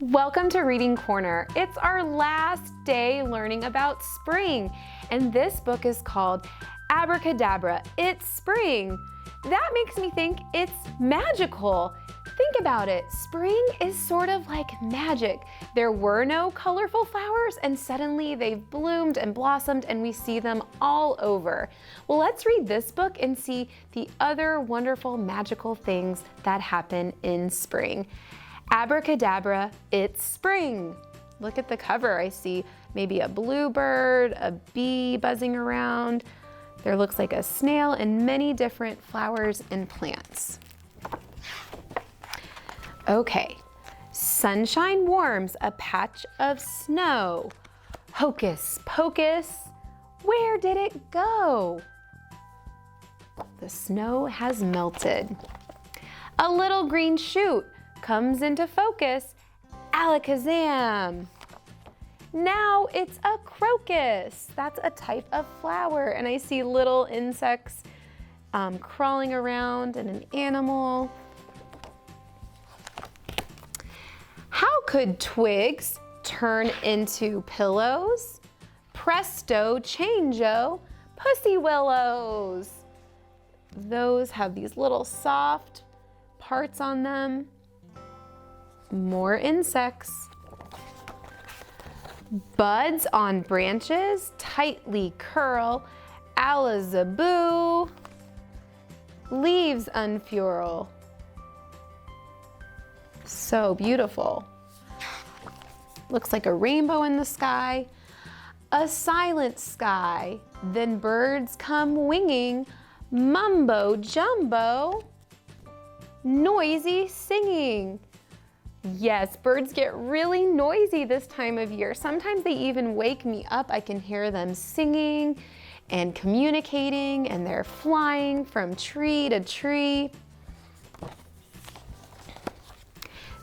Welcome to Reading Corner. It's our last day learning about spring, and this book is called Abracadabra. It's spring. That makes me think it's magical. Think about it. Spring is sort of like magic. There were no colorful flowers, and suddenly they've bloomed and blossomed, and we see them all over. Well, let's read this book and see the other wonderful magical things that happen in spring. Abracadabra, it's spring. Look at the cover. I see maybe a bluebird, a bee buzzing around. There looks like a snail and many different flowers and plants. Okay, sunshine warms a patch of snow. Hocus pocus, where did it go? The snow has melted. A little green shoot comes into focus, alakazam. Now it's a crocus. That's a type of flower, and I see little insects crawling around and an animal. How could twigs turn into pillows? Presto changeo, pussy willows. Those have these little soft parts on them. More insects. Buds on branches tightly curl, alazaboo. Leaves unfurl. So beautiful. Looks like a rainbow in the sky. A silent sky, then birds come winging, mumbo jumbo, noisy singing. Yes, birds get really noisy this time of year. Sometimes they even wake me up. I can hear them singing and communicating, and they're flying from tree to tree.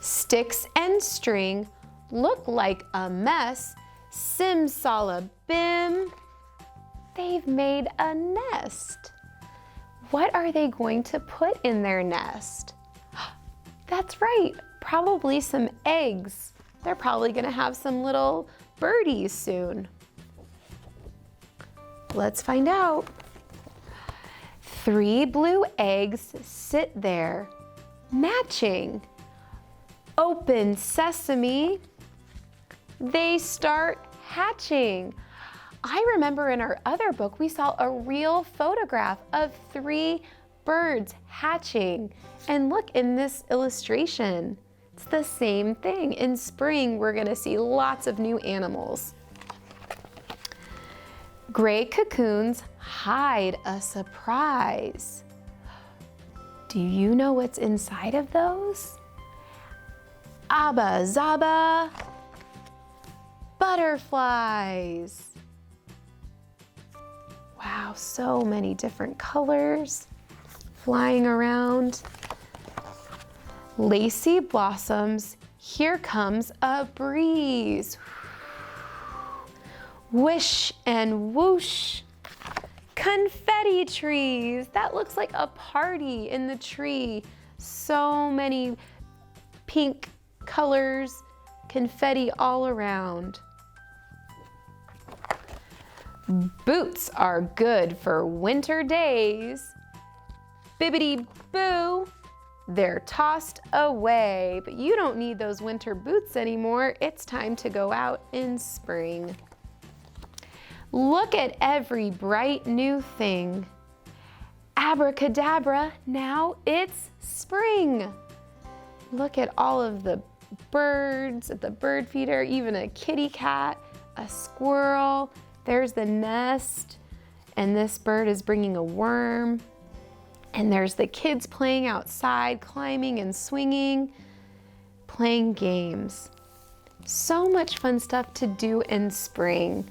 Sticks and string look like a mess. Simsalabim, they've made a nest. What are they going to put in their nest? That's right. Probably some eggs. They're probably gonna have some little birdies soon. Let's find out. 3 blue eggs sit there, matching. Open sesame, they start hatching. I remember in our other book, we saw a real photograph of 3 birds hatching. And look in this illustration. It's the same thing. In spring, we're gonna see lots of new animals. Gray cocoons hide a surprise. Do you know what's inside of those? Abba zaba, butterflies. Wow, so many different colors flying around. Lacy blossoms, here comes a breeze. Wish and whoosh. Confetti trees, that looks like a party in the tree. So many pink colors, confetti all around. Boots are good for winter days. Bibbidi boo, they're tossed away, but you don't need those winter boots anymore. It's time to go out in spring. Look at every bright new thing. Abracadabra, now it's spring. Look at all of the birds at the bird feeder, even a kitty cat, a squirrel. There's the nest, and this bird is bringing a worm. And there's the kids playing outside, climbing and swinging, playing games. So much fun stuff to do in spring.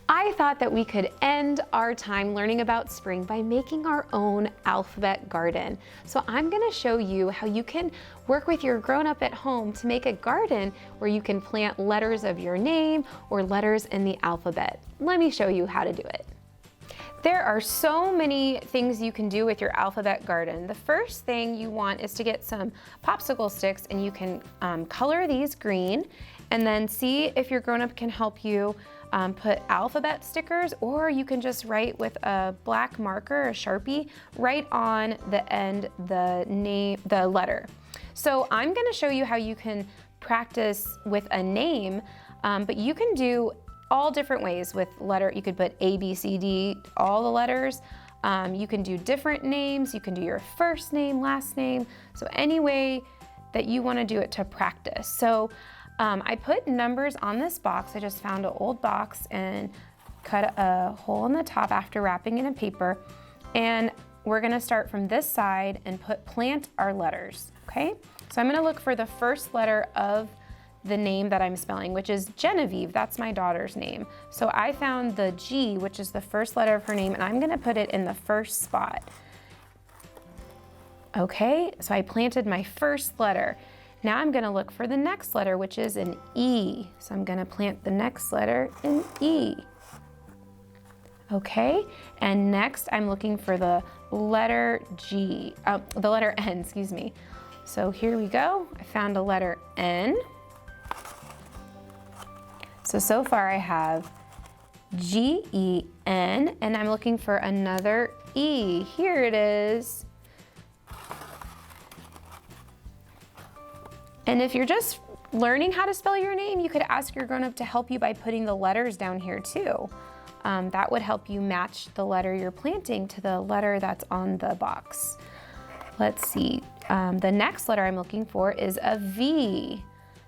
I thought that we could end our time learning about spring by making our own alphabet garden. So I'm gonna show you how you can work with your grown-up at home to make a garden where you can plant letters of your name or letters in the alphabet. Let me show you how to do it. There are so many things you can do with your alphabet garden. The first thing you want is to get some popsicle sticks, and you can color these green, and then see if your grown-up can help you put alphabet stickers, or you can just write with a black marker, a Sharpie, right on the end the letter. So I'm gonna show you how you can practice with a name, but you can do all different ways with letter. You could put A, B, C, D, all the letters. You can do different names. You can do your first name, last name. So any way that you want to do it to practice. So I put numbers on this box. I just found an old box and cut a hole in the top after wrapping it in paper. And we're gonna start from this side and plant our letters, okay? So I'm gonna look for the first letter of the name that I'm spelling, which is Genevieve. That's my daughter's name. So I found the G, which is the first letter of her name, and I'm gonna put it in the first spot. Okay, so I planted my first letter. Now I'm gonna look for the next letter, which is an E. So I'm gonna plant the next letter in E. Okay, and next I'm looking for the letter the letter N, excuse me. So here we go, I found a letter N. So far I have G-E-N, and I'm looking for another E. Here it is. And if you're just learning how to spell your name, you could ask your grown-up to help you by putting the letters down here too. That would help you match the letter you're planting to the letter that's on the box. Let's see, the next letter I'm looking for is a V.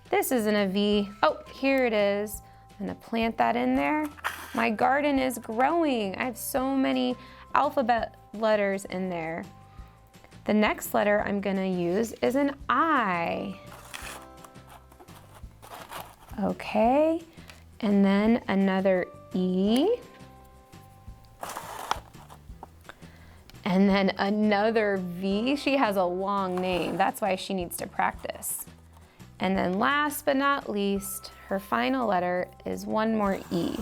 This isn't a V. Oh, here it is. I'm gonna plant that in there. My garden is growing. I have so many alphabet letters in there. The next letter I'm gonna use is an I. Okay, and then another E. And then another V. She has a long name. That's why she needs to practice. And then last but not least, her final letter is one more E.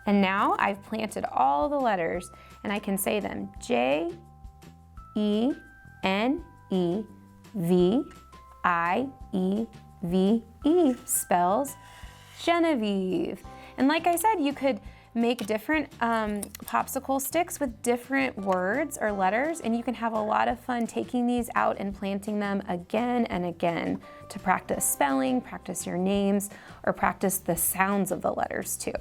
And now I've planted all the letters, and I can say them. J-E-N-E-V-I-E-V-E spells Genevieve. And like I said, you could make different popsicle sticks with different words or letters, and you can have a lot of fun taking these out and planting them again and again to practice spelling, practice your names, or practice the sounds of the letters too.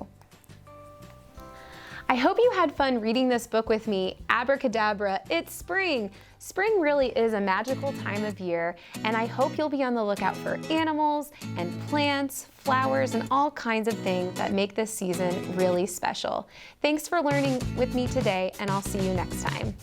I hope you had fun reading this book with me, Abracadabra, It's Spring. Spring really is a magical time of year, and I hope you'll be on the lookout for animals and plants, flowers, and all kinds of things that make this season really special. Thanks for learning with me today, and I'll see you next time.